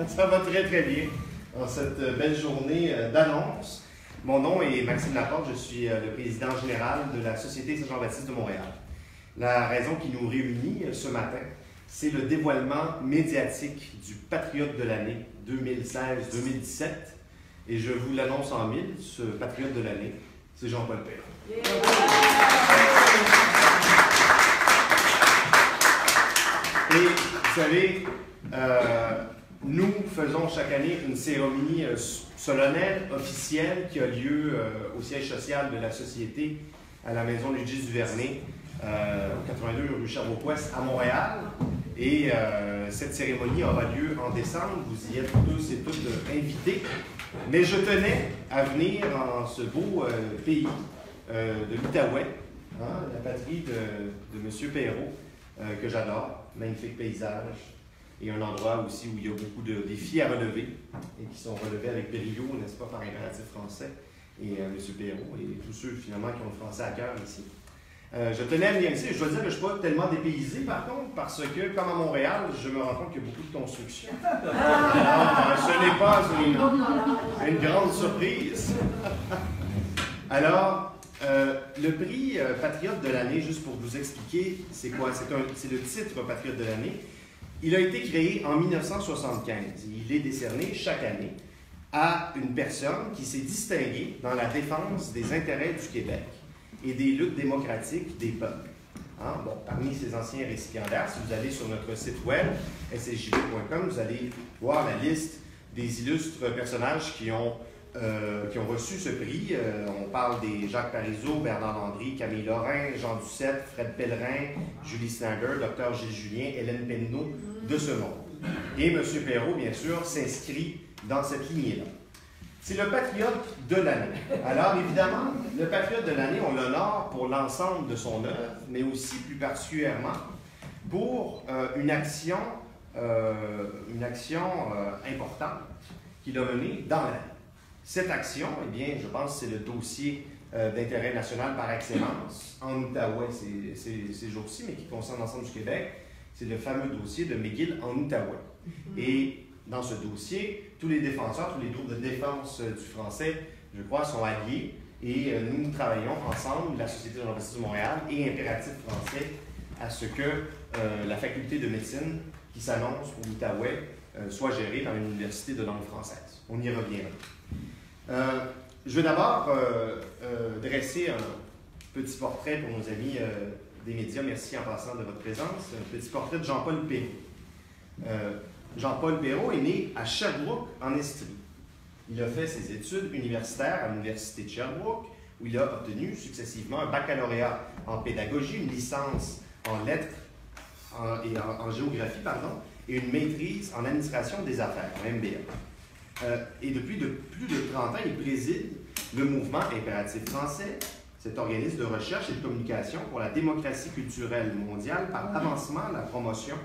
Ça va très très bien en cette belle journée d'annonce. Mon nom est Maxime Laporte, je suis le président général de la Société Saint-Jean-Baptiste de Montréal. La raison qui nous réunit ce matin, c'est le dévoilement médiatique du Patriote de l'année 2016-2017. Et je vous l'annonce en mille, ce Patriote de l'année, c'est Jean-Paul Perrault. Yeah. Et vous savez, nous faisons chaque année une cérémonie solennelle, officielle, qui a lieu au siège social de la Société à la maison Luigi Duvernay, au 82 rue Sherbrooke-Ouest à Montréal. Et cette cérémonie aura lieu en décembre. Vous y êtes tous et toutes invités. Mais je tenais à venir en ce beau pays de l'Outaouais, hein, la patrie de M. Perrault, que j'adore. Magnifique paysage et un endroit aussi où il y a beaucoup de défis à relever et qui sont relevés avec brio, n'est-ce pas, par impératif français. Et M. Perrault et tous ceux finalement qui ont le français à cœur ici. Je tenais à venir ici. Je dois dire que je ne suis pas tellement dépaysé par contre, parce que, comme à Montréal, je me rends compte qu'il y a beaucoup de construction. Alors, ce n'est pas une grande surprise. Alors, le prix Patriote de l'année, juste pour vous expliquer, c'est quoi? C'est le titre Patriote de l'année. Il a été créé en 1975. Il est décerné chaque année à une personne qui s'est distinguée dans la défense des intérêts du Québec et des luttes démocratiques des peuples. Hein? Bon, parmi ces anciens récipiendaires, si vous allez sur notre site web, sjb.com, vous allez voir la liste des illustres personnages qui ont reçu ce prix. On parle des Jacques Parizeau, Bernard Landry, Camille Lorrain, Jean Duceppe, Fred Pellerin, Julie Snager, Dr. Gilles Julien, Hélène Penneau, de ce monde. Et M. Perrault, bien sûr, s'inscrit dans cette lignée-là. C'est le Patriote de l'année. Alors, évidemment, le Patriote de l'année, on l'honore pour l'ensemble de son œuvre, mais aussi plus particulièrement pour une action importante qu'il a menée dans l'année. Cette action, eh bien, je pense que c'est le dossier d'intérêt national par excellence en Outaouais ces jours-ci, mais qui concerne l'ensemble du Québec. C'est le fameux dossier de McGill en Outaouais. Et dans ce dossier, tous les défenseurs, tous les groupes de défense du français, je crois, sont alliés. Et nous travaillons ensemble, la Société Saint-Jean-Baptiste de Montréal et Impératif français, à ce que la faculté de médecine qui s'annonce pour l'Outaouais soit gérée dans une université de langue française. On y reviendra. Je vais d'abord dresser un petit portrait pour nos amis des médias. Merci en passant de votre présence. Un petit portrait de Jean-Paul Perrault. Jean-Paul Perrault est né à Sherbrooke, en Estrie. Il a fait ses études universitaires à l'Université de Sherbrooke, où il a obtenu successivement un baccalauréat en pédagogie, une licence en lettres et en géographie, et une maîtrise en administration des affaires, en MBA. Et depuis plus de 30 ans, il préside le mouvement Impératif français, cet organisme de recherche et de communication pour la démocratie culturelle mondiale par l'avancement, la promotion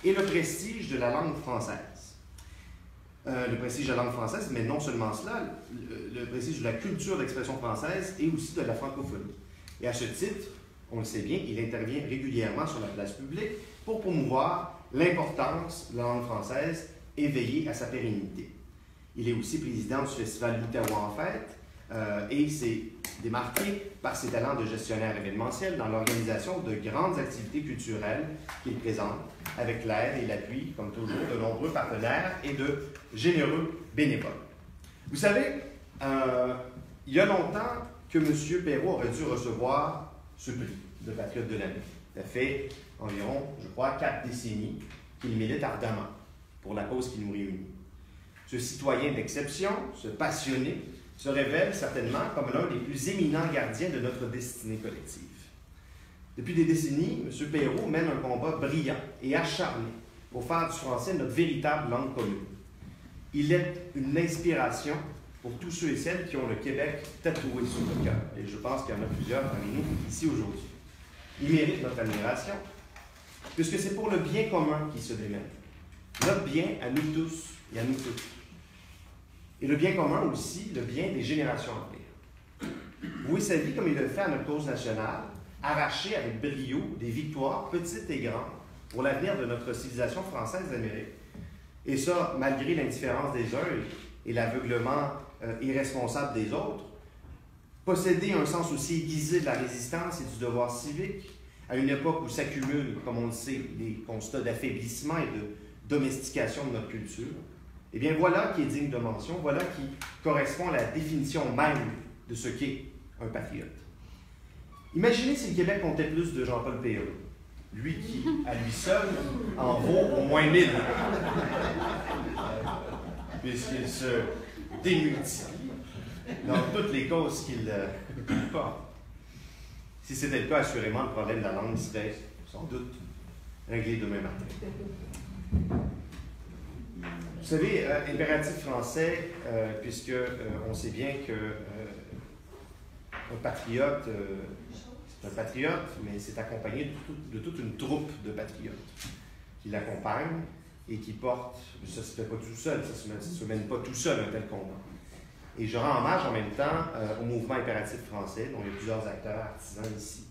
et le prestige de la langue française. Le prestige de la langue française, mais non seulement cela, le prestige de la culture d'expression française et aussi de la francophonie. Et à ce titre, on le sait bien, il intervient régulièrement sur la place publique pour promouvoir l'importance de la langue française et veiller à sa pérennité. Il est aussi président du Festival L'Outaouais en fête et s'est démarqué par ses talents de gestionnaire événementiel dans l'organisation de grandes activités culturelles qu'il présente avec l'aide et l'appui, comme toujours, de nombreux partenaires et de généreux bénévoles. Vous savez, il y a longtemps que M. Perrault aurait dû recevoir ce prix de Patriote de l'année. Ça fait environ, je crois, 4 décennies qu'il milite ardemment pour la cause qui nous réunit. Ce citoyen d'exception, ce passionné, se révèle certainement comme l'un des plus éminents gardiens de notre destinée collective. Depuis des décennies, M. Perrault mène un combat brillant et acharné pour faire du français notre véritable langue commune. Il est une inspiration pour tous ceux et celles qui ont le Québec tatoué sur le cœur. Et je pense qu'il y en a plusieurs parmi nous ici aujourd'hui. Il mérite notre admiration, puisque c'est pour le bien commun qu'il se démène. Notre bien à nous tous et à nous toutes. Et le bien commun aussi, le bien des générations à venir. Vouer sa vie comme il le fait à notre cause nationale, arracher avec brio des victoires petites et grandes pour l'avenir de notre civilisation française d'Amérique, Et ça, malgré l'indifférence des uns et l'aveuglement irresponsable des autres. Posséder un sens aussi aiguisé de la résistance et du devoir civique, à une époque où s'accumulent, comme on le sait, des constats d'affaiblissement et de domestication de notre culture, eh bien voilà qui est digne de mention, voilà qui correspond à la définition même de ce qu'est un patriote. Imaginez si le Québec comptait plus de Jean-Paul Perrault, lui qui, à lui seul, en vaut au moins 1000, puisqu'il se démultiplie dans toutes les causes qu'il porte. Si c'était le cas, assurément, le problème de la langue serait sans doute réglé demain matin. Vous savez, impératif français, puisque on sait bien que un patriote, c'est un patriote, mais c'est accompagné de toute une troupe de patriotes qui l'accompagnent et qui portent, ça ne se fait pas tout seul, ça ne se mène pas tout seul un tel combat. Et je rends hommage en même temps au mouvement impératif français, dont il y a plusieurs acteurs artisans ici,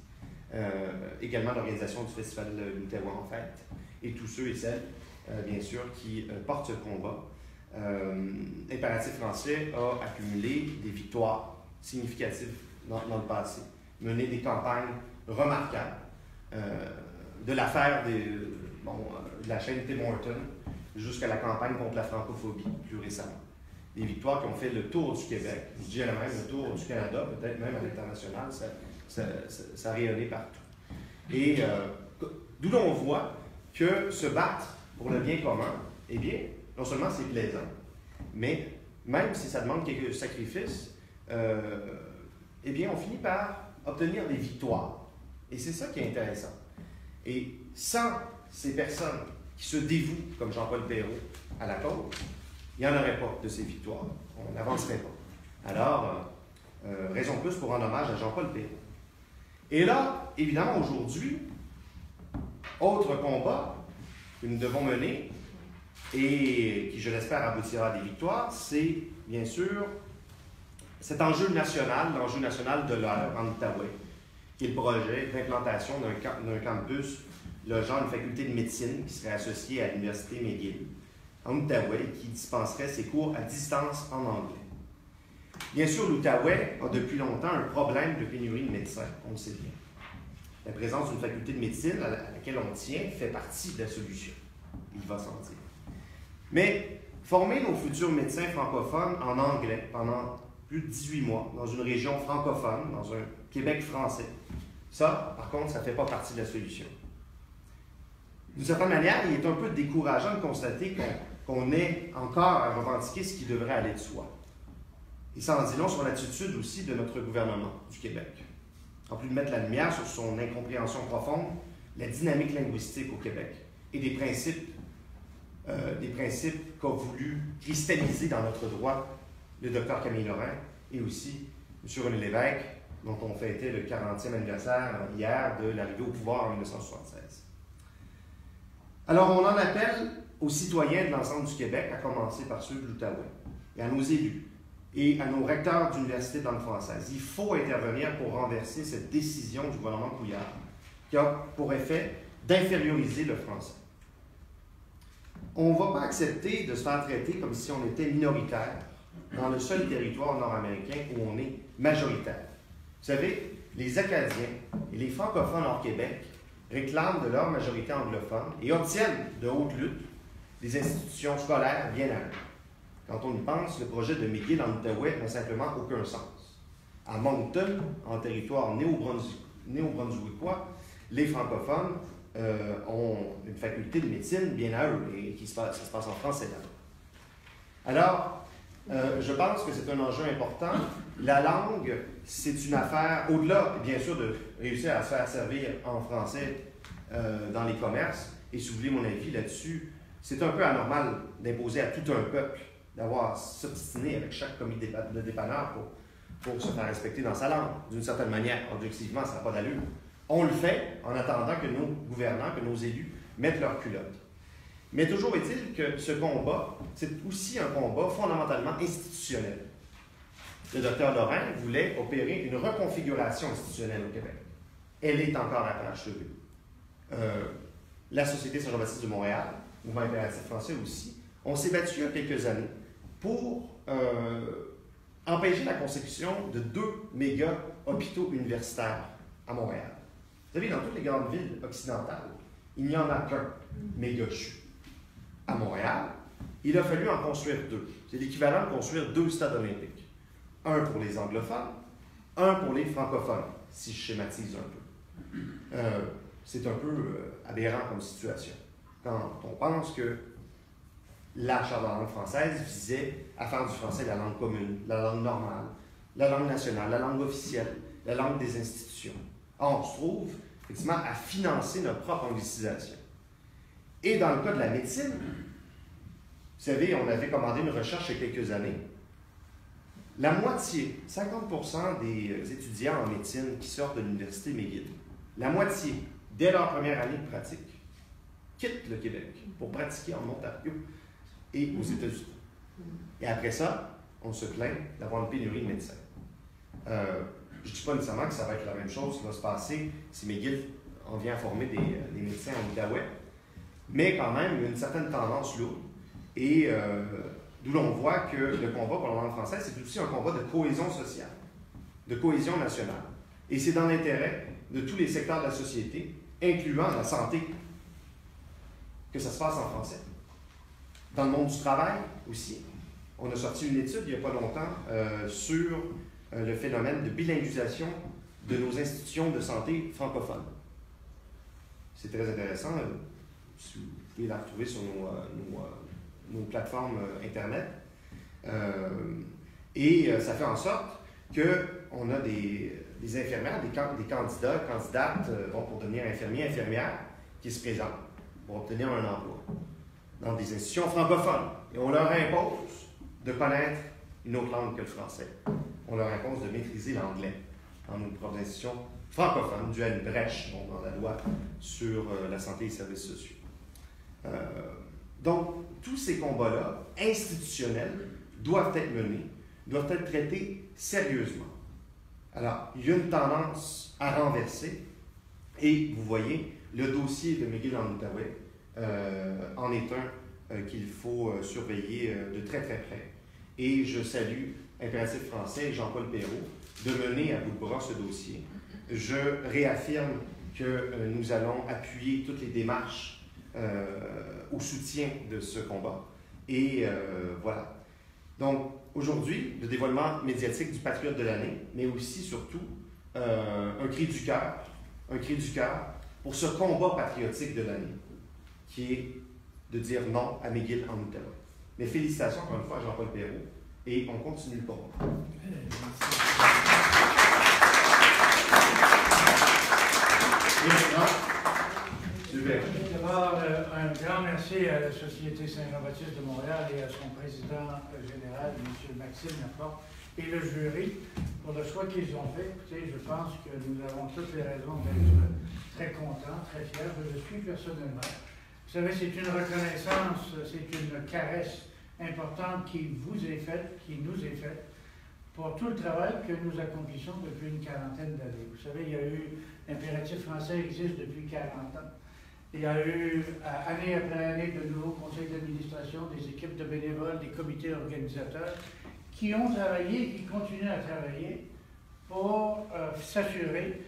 également l'organisation du Festival de l'Outaouais en fait, et tous ceux et celles, bien sûr, qui portent ce combat. Impératif français a accumulé des victoires significatives dans le passé, mené des campagnes remarquables, de l'affaire de la chaîne Tim Hortons jusqu'à la campagne contre la francophobie plus récemment. Des victoires qui ont fait le tour du Québec, je dirais même le tour du Canada, peut-être même à l'international, ça a rayonné partout. Et d'où l'on voit que se battre pour le bien commun, eh bien, non seulement c'est plaisant, mais même si ça demande quelques sacrifices, eh bien, on finit par obtenir des victoires. Et c'est ça qui est intéressant. Et sans ces personnes qui se dévouent, comme Jean-Paul Perrault, à la cause, il n'y en aurait pas de ces victoires. On n'avancerait pas. Alors, raison de plus pour rendre hommage à Jean-Paul Perrault. Et là, évidemment, aujourd'hui, autre combat que nous devons mener et qui, je l'espère, aboutira à des victoires, c'est, bien sûr, cet enjeu national, l'enjeu national de l'heure en Outaouais, qui est le projet d'implantation d'un campus logeant une faculté de médecine qui serait associée à l'Université McGill, en Outaouais, qui dispenserait ses cours à distance en anglais. Bien sûr, l'Outaouais a depuis longtemps un problème de pénurie de médecins, on le sait bien. La présence d'une faculté de médecine à laquelle on tient fait partie de la solution. Il va s'en dire. Mais former nos futurs médecins francophones en anglais pendant plus de 18 mois dans une région francophone, dans un Québec français, ça, par contre, ça ne fait pas partie de la solution. D'une certaine manière, il est un peu décourageant de constater qu'on ait encore à revendiquer ce qui devrait aller de soi. Et ça en dit long sur l'attitude aussi de notre gouvernement du Québec. En plus de mettre la lumière sur son incompréhension profonde, la dynamique linguistique au Québec et des principes qu'a voulu cristalliser dans notre droit le docteur Camille Lorrain et aussi M. René Lévesque, dont on fêtait le 40e anniversaire hier de l'arrivée au pouvoir en 1976. Alors, on en appelle aux citoyens de l'ensemble du Québec, à commencer par ceux de l'Outaouais, et à nos élus, et à nos recteurs d'universités de langue française. Il faut intervenir pour renverser cette décision du gouvernement Couillard, qui a pour effet d'inférioriser le français. On ne va pas accepter de se faire traiter comme si on était minoritaire dans le seul territoire nord-américain où on est majoritaire. Vous savez, les Acadiens et les francophones hors Québec réclament de leur majorité anglophone et obtiennent de haute lutte des institutions scolaires bien à eux. Quand on y pense, le projet de McGill en Outaouais n'a simplement aucun sens. À Moncton, en territoire néo-brunswickois, les francophones ont une faculté de médecine bien à eux et ça se passe en français là. Alors, je pense que c'est un enjeu important. La langue, c'est une affaire, au-delà, bien sûr, de réussir à se faire servir en français dans les commerces, et si vous voulez mon avis là-dessus, c'est un peu anormal d'imposer à tout un peuple d'avoir s'obstiner avec chaque commis de dépanneur pour se faire respecter dans sa langue. D'une certaine manière, objectivement, ça n'a pas d'allure. On le fait en attendant que nos gouvernants, que nos élus mettent leur culotte. Mais toujours est-il que ce combat, c'est aussi un combat fondamentalement institutionnel. Le docteur Lorrain voulait opérer une reconfiguration institutionnelle au Québec. Elle est encore à parachevée. La Société Saint-Jean-Baptiste de Montréal, mouvement impératif français aussi, On s'est battu il y a quelques années pour empêcher la construction de 2 méga hôpitaux universitaires à Montréal. Vous savez, dans toutes les grandes villes occidentales, il n'y en a qu'un méga CHU. À Montréal, il a fallu en construire 2. C'est l'équivalent de construire 2 stades olympiques. Un pour les anglophones, un pour les francophones, si je schématise un peu. C'est un peu aberrant comme situation. Quand on pense que la Charte de la langue française visait à faire du français la langue commune, la langue normale, la langue nationale, la langue officielle, la langue des institutions. Or, on se trouve effectivement à financer notre propre anglicisation. Et dans le cas de la médecine, vous savez, on avait commandé une recherche il y a quelques années. La moitié, 50% des étudiants en médecine qui sortent de l'Université McGill, la moitié, dès leur première année de pratique, quittent le Québec pour pratiquer en Ontario et aux États-Unis. Et après ça, on se plaint d'avoir une pénurie de médecins. Je ne dis pas nécessairement que ça va être la même chose qui va se passer si McGill en vient à former des médecins en Outaouais, mais quand même, il y a une certaine tendance lourde. Et d'où l'on voit que le combat pour la langue française, c'est aussi un combat de cohésion sociale, de cohésion nationale. Et c'est dans l'intérêt de tous les secteurs de la société, incluant la santé, que ça se passe en français. Dans le monde du travail aussi, on a sorti une étude il n'y a pas longtemps sur le phénomène de bilinguisation de nos institutions de santé francophones. C'est très intéressant. Vous pouvez la retrouver sur nos plateformes Internet. Et ça fait en sorte qu'on a des infirmières, des candidats, candidates pour devenir infirmiers, infirmières, qui se présentent pour obtenir un emploi dans des institutions francophones. Et on leur impose de connaître une autre langue que le français. On leur impose de maîtriser l'anglais dans nos propres institutions francophones, dû à une brèche dans la loi sur la santé et les services sociaux. Donc, tous ces combats-là, institutionnels, doivent être menés, doivent être traités sérieusement. Alors, il y a une tendance à renverser, et vous voyez, le dossier de McGill en Outaouais en est un qu'il faut surveiller de très très près. Et je salue Impératif français et Jean-Paul Perrault de mener à bout de bras ce dossier. Je réaffirme que nous allons appuyer toutes les démarches au soutien de ce combat. Et voilà. Donc, aujourd'hui, le dévoilement médiatique du Patriote de l'année, mais aussi, surtout, un cri du cœur pour ce combat patriotique de l'année, qui est de dire non à McGill en Outaouais. Mais félicitations encore une fois à Jean-Paul Perrault, et on continue le combat. D'abord, un grand merci à la Société Saint-Jean-Baptiste de Montréal et à son président général, M. Maxime Laporte, et le jury pour le choix qu'ils ont fait. Écoutez, je pense que nous avons toutes les raisons d'être très contents, très fiers. Je le suis personnellement. Vous savez, c'est une reconnaissance, c'est une caresse importante qui vous est faite, qui nous est faite, pour tout le travail que nous accomplissons depuis une quarantaine d'années. Vous savez, il y a eu, l'impératif français existe depuis 40 ans. Il y a eu, année après année, de nouveaux conseils d'administration, des équipes de bénévoles, des comités organisateurs, qui ont travaillé et qui continuent à travailler pour s'assurer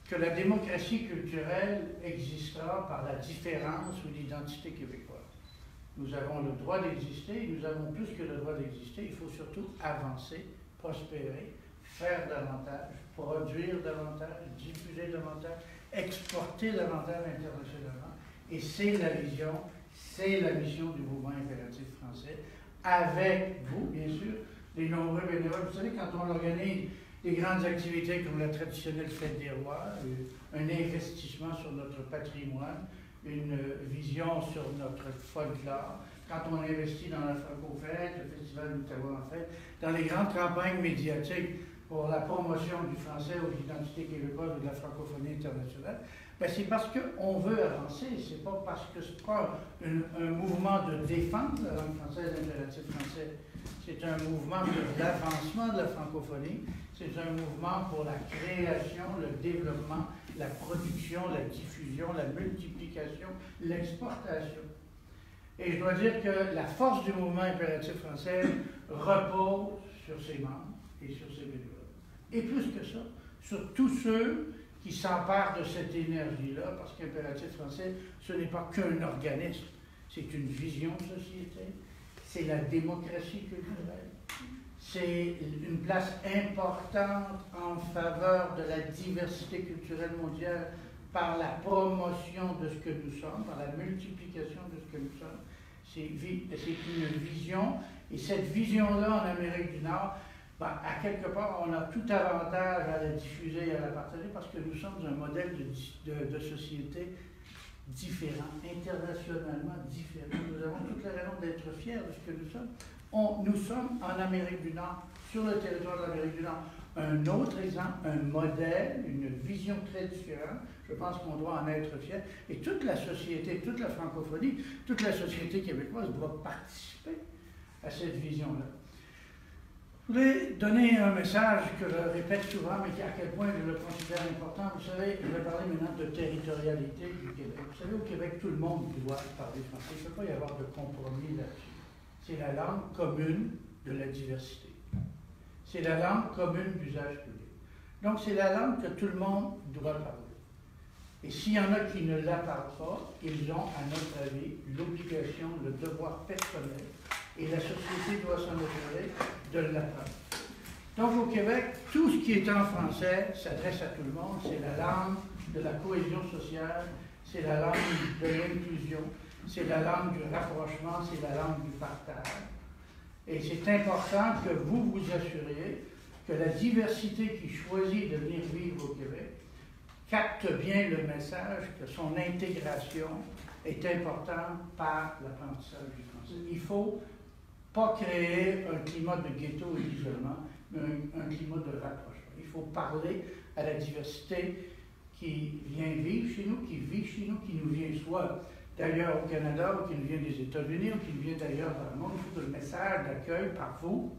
que la démocratie culturelle existera par la différence ou l'identité québécoise. Nous avons le droit d'exister, nous avons plus que le droit d'exister, il faut surtout avancer, prospérer, faire davantage, produire davantage, diffuser davantage, exporter davantage internationalement. Et c'est la vision, c'est la mission du mouvement impératif français, avec vous, bien sûr, les nombreux bénévoles. Vous savez, quand on organise des grandes activités comme la traditionnelle fête des rois, un investissement sur notre patrimoine, une vision sur notre folklore, quand on investit dans la Franco-Fête, le Festival d'Ottawa en fête, dans les grandes campagnes médiatiques pour la promotion du français ou de l'identité québécoise ou de la francophonie internationale, ben c'est parce qu'on veut avancer, c'est pas parce que c'est pas un mouvement de défense de la langue française, l'impératif français. C'est un mouvement de l'avancement de la francophonie, c'est un mouvement pour la création, le développement, la production, la diffusion, la multiplication, l'exportation Et je dois dire que la force du mouvement impératif français repose sur ses membres et sur ses bénévoles. Et plus que ça, sur tous ceux qui s'emparent de cette énergie-là, parce qu'Impératif français, ce n'est pas qu'un organisme, c'est une vision de société, c'est la démocratie culturelle, c'est une place importante en faveur de la diversité culturelle mondiale par la promotion de ce que nous sommes, par la multiplication de ce que nous sommes. C'est une vision, et cette vision-là en Amérique du Nord, ben, à quelque part, on a tout avantage à la diffuser et à la partager parce que nous sommes un modèle de société différent, internationalement différent. Nous avons toute la raison d'être fiers de ce que nous sommes. Nous sommes en Amérique du Nord, sur le territoire de l'Amérique du Nord, un autre exemple, un modèle, une vision très différente. Je pense qu'on doit en être fiers. Et toute la société, toute la francophonie, toute la société québécoise doit participer à cette vision-là. Je voulais donner un message que je répète souvent, mais à quel point je le considère important. Vous savez, je vais parler maintenant de territorialité du Québec. Vous savez, au Québec, tout le monde doit parler français. Il ne peut pas y avoir de compromis là-dessus. C'est la langue commune de la diversité. C'est la langue commune d'usage public. Donc, c'est la langue que tout le monde doit parler. Et s'il y en a qui ne la parlent pas, ils ont, à notre avis, l'obligation, le devoir personnel, et la société doit s'en assurer de l'apprendre. Donc, au Québec, tout ce qui est en français s'adresse à tout le monde. C'est la langue de la cohésion sociale, c'est la langue de l'inclusion, c'est la langue du rapprochement, c'est la langue du partage. Et c'est important que vous vous assuriez que la diversité qui choisit de venir vivre au Québec capte bien le message que son intégration est importante par l'apprentissage du français. Il ne faut pas créer un climat de ghetto et d'isolement, mais un climat de rapprochement. Il faut parler à la diversité qui vient vivre chez nous, qui vit chez nous, qui nous vient soit d'ailleurs au Canada, ou qui nous vient des États-Unis, ou qui nous vient d'ailleurs dans le monde. Il faut que le message d'accueil par vous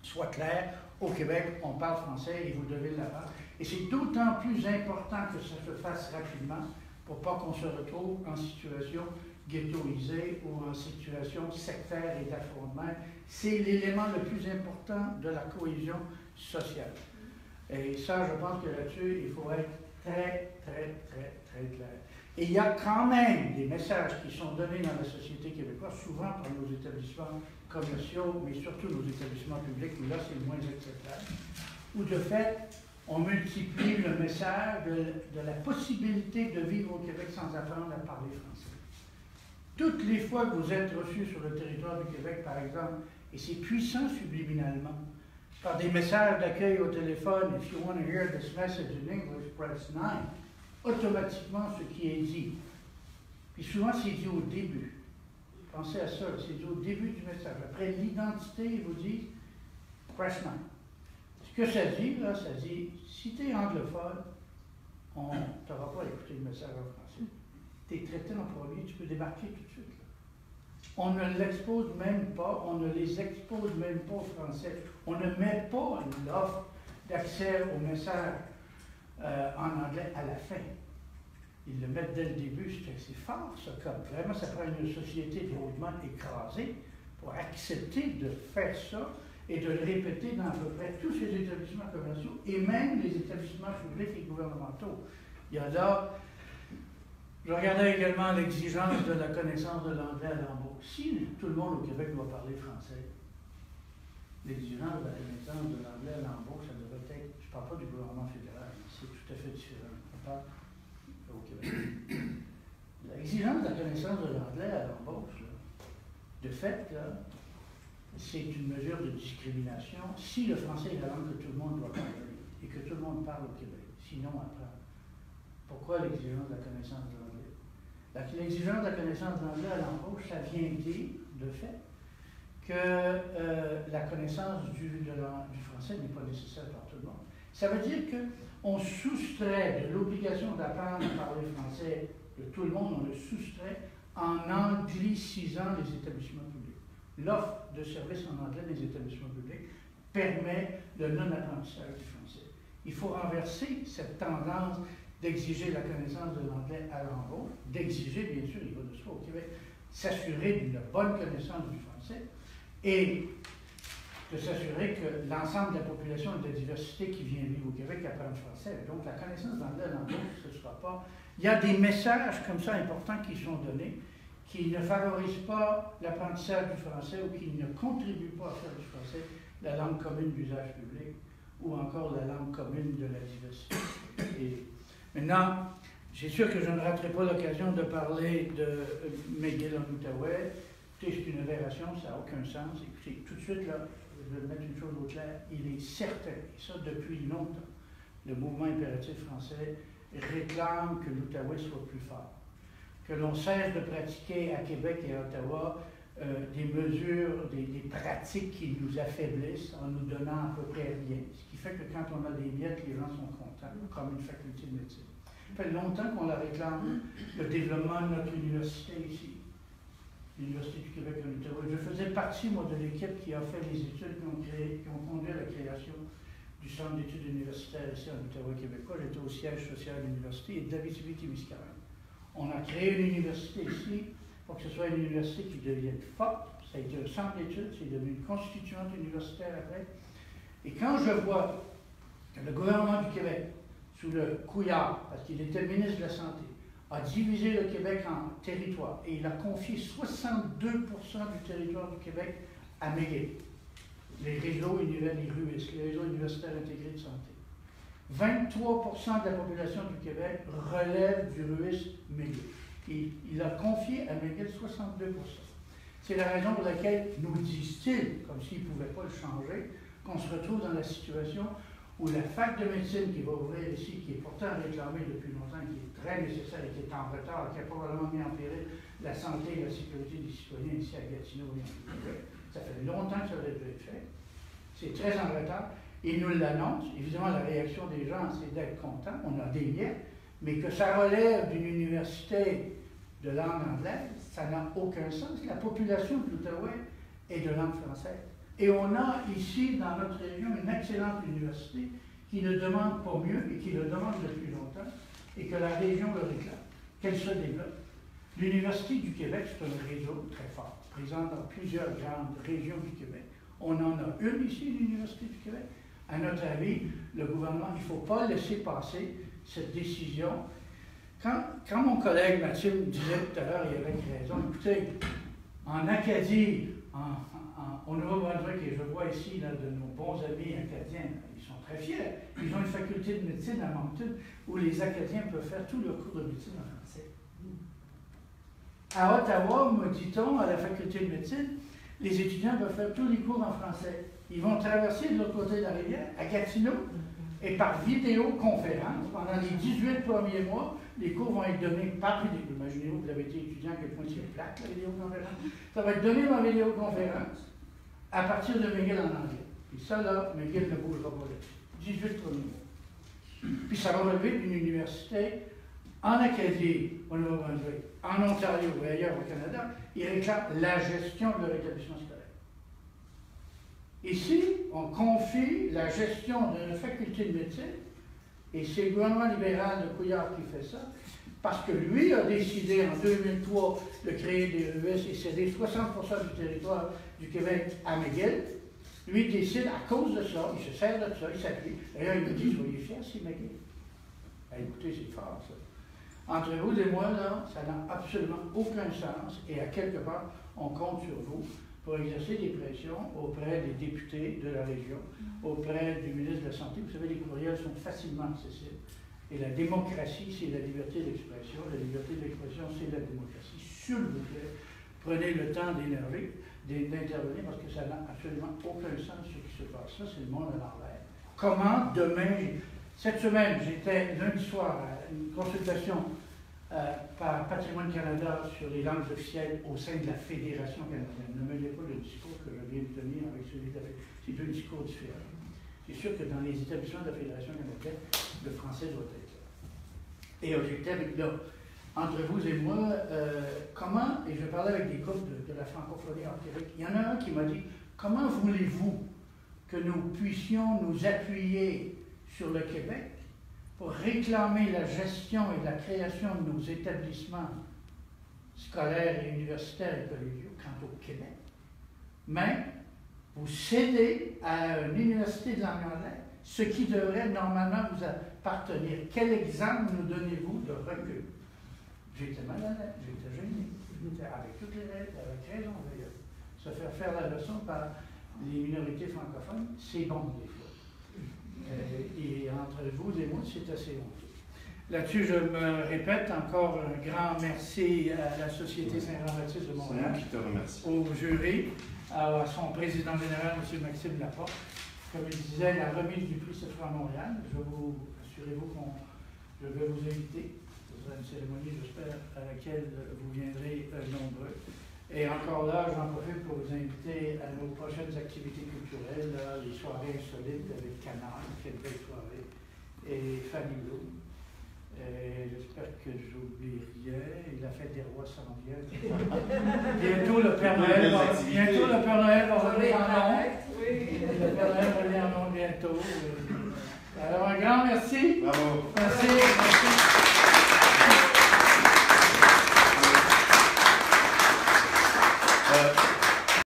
soit clair. Au Québec, on parle français et vous devez l'avoir. Et c'est d'autant plus important que ça se fasse rapidement pour pas qu'on se retrouve en situation ghettoisée ou en situation sectaire et d'affrontement. C'est l'élément le plus important de la cohésion sociale. Et ça, je pense que là-dessus, il faut être très, très, très, très clair. Et il y a quand même des messages qui sont donnés dans la société québécoise, souvent par nos établissements commerciaux, mais surtout nos établissements publics, où là c'est le moins acceptable, où de fait, on multiplie le message de la possibilité de vivre au Québec sans apprendre à parler français. Toutes les fois que vous êtes reçus sur le territoire du Québec, par exemple, et c'est puissant subliminalement, par des messages d'accueil au téléphone, if you want to hear this message in English, press 9, automatiquement ce qui est dit. Puis souvent, c'est dit au début. Pensez à ça, c'est dit au début du message. Après l'identité, ils vous disent press 9. Ce que ça dit, là, ça dit, si tu es anglophone, on ne t'aura pas écouté le message en français. Tu es traité en premier, tu peux débarquer tout de suite. Là. On ne l'expose même pas, on ne les expose même pas aux Français. On ne met pas l'offre d'accès au message en anglais à la fin. Ils le mettent dès le début, c'est fort, ça, comme vraiment, ça prend une société hautement écrasée pour accepter de faire ça et de le répéter dans à peu près tous ces établissements commerciaux et même les établissements publics et gouvernementaux. Il y a là, je regardais également l'exigence de la connaissance de l'anglais à l'embauche. Si tout le monde au Québec doit parler français, l'exigence de la connaissance de l'anglais à l'embauche, ça devrait être, je ne parle pas du gouvernement fédéral, c'est tout à fait différent. On parle au Québec. L'exigence de la connaissance de l'anglais à l'embauche, de fait, là, c'est une mesure de discrimination si le français est la langue que tout le monde doit parler et que tout le monde parle au Québec. Sinon, après, pourquoi l'exigence de la connaissance de l'anglais? L'exigence de la connaissance de l'anglais à l'embauche, ça vient dire, de fait, que la connaissance du français n'est pas nécessaire par tout le monde. Ça veut dire qu'on soustrait de l'obligation d'apprendre à parler français de tout le monde, on le soustrait en anglicisant les établissements publics. L'offre de services en anglais des établissements publics permet le non-apprentissage du français. Il faut renverser cette tendance d'exiger la connaissance de l'anglais à l'embauche, d'exiger, bien sûr, il va de soi au Québec, s'assurer d'une bonne connaissance du français et de s'assurer que l'ensemble de la population et de la diversité qui vient vivre au Québec apprend le français. Donc la connaissance d'anglais dans l'autre, ce ne sera pas... Il y a des messages comme ça importants qui sont donnés, qui ne favorisent pas l'apprentissage du français ou qui ne contribuent pas à faire du français la langue commune d'usage public ou encore la langue commune de la diversité. Et maintenant, c'est sûr que je ne raterai pas l'occasion de parler de McGill en Outaouais. Écoutez, c'est une aberration, ça n'a aucun sens. Écoutez, tout de suite, là, je vais mettre une chose au clair, il est certain, et ça depuis longtemps, le mouvement impératif français réclame que l'Outaouais soit plus fort, que l'on cesse de pratiquer à Québec et à Ottawa des mesures, des pratiques qui nous affaiblissent en nous donnant à peu près rien. Ce qui fait que quand on a des miettes, les gens sont contents, comme une faculté de médecine. Ça fait longtemps qu'on la réclame, le développement de notre université ici, l'Université du Québec en Ottawa. Je faisais partie, moi, de l'équipe qui a fait les études qui ont conduit à la création du Centre d'études universitaires ici en Ottawa québécois. J'étais au siège social de l'université et d'Abitibi-Témiscamingue. On a créé une université ici pour que ce soit une université qui devienne forte. Ça a été un centre d'études, c'est devenu une constituante universitaire après. Et quand je vois que le gouvernement du Québec, sous le Couillard, parce qu'il était ministre de la Santé, a divisé le Québec en territoires et il a confié 62% du territoire du Québec à McGill, les réseaux RUIS, les réseaux universitaires intégrés de santé. 23% de la population du Québec relève du RUIS McGill. Et il a confié à McGill 62%. C'est la raison pour laquelle, nous disent-ils, comme s'ils ne pouvaient pas le changer, qu'on se retrouve dans la situation où la fac de médecine qui va ouvrir ici, qui est pourtant réclamée depuis longtemps, qui est très nécessaire et qui est en retard, qui a probablement mis en péril la santé et la sécurité des citoyens ici à Gatineau et en Québec. Ça fait longtemps que ça aurait dû être fait. C'est très en retard. Ils nous l'annoncent. Évidemment, la réaction des gens, c'est d'être contents. On a des miettes. Mais que ça relève d'une université de langue anglaise, ça n'a aucun sens. La population de l'Outaouais est de langue française. Et on a ici, dans notre région, une excellente université qui ne demande pas mieux et qui le demande depuis longtemps et que la région le réclame, qu'elle se développe. L'Université du Québec, c'est un réseau très fort, présent dans plusieurs grandes régions du Québec. On en a une ici, l'Université du Québec. À notre avis, le gouvernement, il ne faut pas laisser passer cette décision. Quand mon collègue Mathieu me disait tout à l'heure, il avait raison, écoutez, en Acadie, au Nouveau-Brunswick, et je vois ici là, de nos bons amis acadiens, ils sont très fiers. Ils ont une faculté de médecine à Moncton où les Acadiens peuvent faire tout leur cours de médecine en français. À Ottawa, me dit-on, à la faculté de médecine, les étudiants peuvent faire tous les cours en français. Ils vont traverser de l'autre côté de la rivière, à Gatineau, et par vidéoconférence, pendant les 18 premiers mois, les cours vont être donnés par vidéo. Imaginez-vous, vous avez été étudiant, à quel point c'est plate, la vidéoconférence. Ça va être donné en vidéoconférence à partir de McGill en anglais. Puis ça, là, McGill ne bougera pas là-dessus. 18 premiers mois. Puis ça va relever d'une université en Acadie, au Nouveau-Brunswick, en Ontario ou ailleurs au Canada. Ils réclament la gestion de leur établissement scolaire. Ici, on confie la gestion d'une faculté de médecine, et c'est le gouvernement libéral de Couillard qui fait ça, parce que lui a décidé en 2003 de créer des RUS et céder 60% du territoire du Québec à McGill. Lui décide, à cause de ça, il se sert de ça, il s'appuie. D'ailleurs, il me dit, soyez fiers, c'est McGill. Ben, écoutez, c'est fort, ça. Entre vous et moi, là, ça n'a absolument aucun sens, et à quelque part, on compte sur vous pour exercer des pressions auprès des députés de la région, auprès du ministre de la Santé. Vous savez, les courriels sont facilement accessibles. Et la démocratie, c'est la liberté d'expression. La liberté d'expression, c'est la démocratie. S'il vous plaît, prenez le temps d'intervenir parce que ça n'a absolument aucun sens ce qui se passe. Ça, c'est le monde à l'envers. Comment demain, cette semaine, j'étais lundi soir à une consultation par Patrimoine Canada sur les langues officielles au sein de la Fédération canadienne. Ne mêlez pas le discours que je viens de tenir avec celui de la Fédération. C'est deux discours différents. C'est sûr que dans les établissements de la Fédération canadienne, le français doit être là. Et j'étais avec là, entre vous et moi, comment, et je parlais avec des couples de la francophonie en Québec, il y en a un qui m'a dit, comment voulez-vous que nous puissions nous appuyer sur le Québec pour réclamer la gestion et la création de nos établissements scolaires et universitaires et collégiaux quant au Québec, mais vous cédez à une université de langue anglaise ce qui devrait normalement vous appartenir. Quel exemple nous donnez-vous de recul? J'étais mal à l'aise, j'étais gêné, avec toutes les règles, avec raison d'ailleurs. Se faire la leçon par les minorités francophones, c'est bon des fois. Et entre vous et moi, c'est assez honteux. Là-dessus, je me répète encore un grand merci à la Société Saint-Jean-Baptiste de Montréal. Qui te remercie. Au jury, à son président général, M. Maxime Laporte. Comme il disait, la remise du prix se fera à Montréal. Assurez-vous je vais vous inviter. Ce sera une cérémonie, j'espère, à laquelle vous viendrez nombreux. Et encore là, j'en profite pour vous inviter à nos prochaines activités culturelles, là, les soirées insolites avec Canard, quelle belle soirée, et Fanny Lou. J'espère que j'oublie rien. Et la fête des rois s'en vient. Bientôt le Père Noël va revenir en ondes. Le Père Noël revient en ondes bientôt. Alors un grand merci. Bravo. Merci.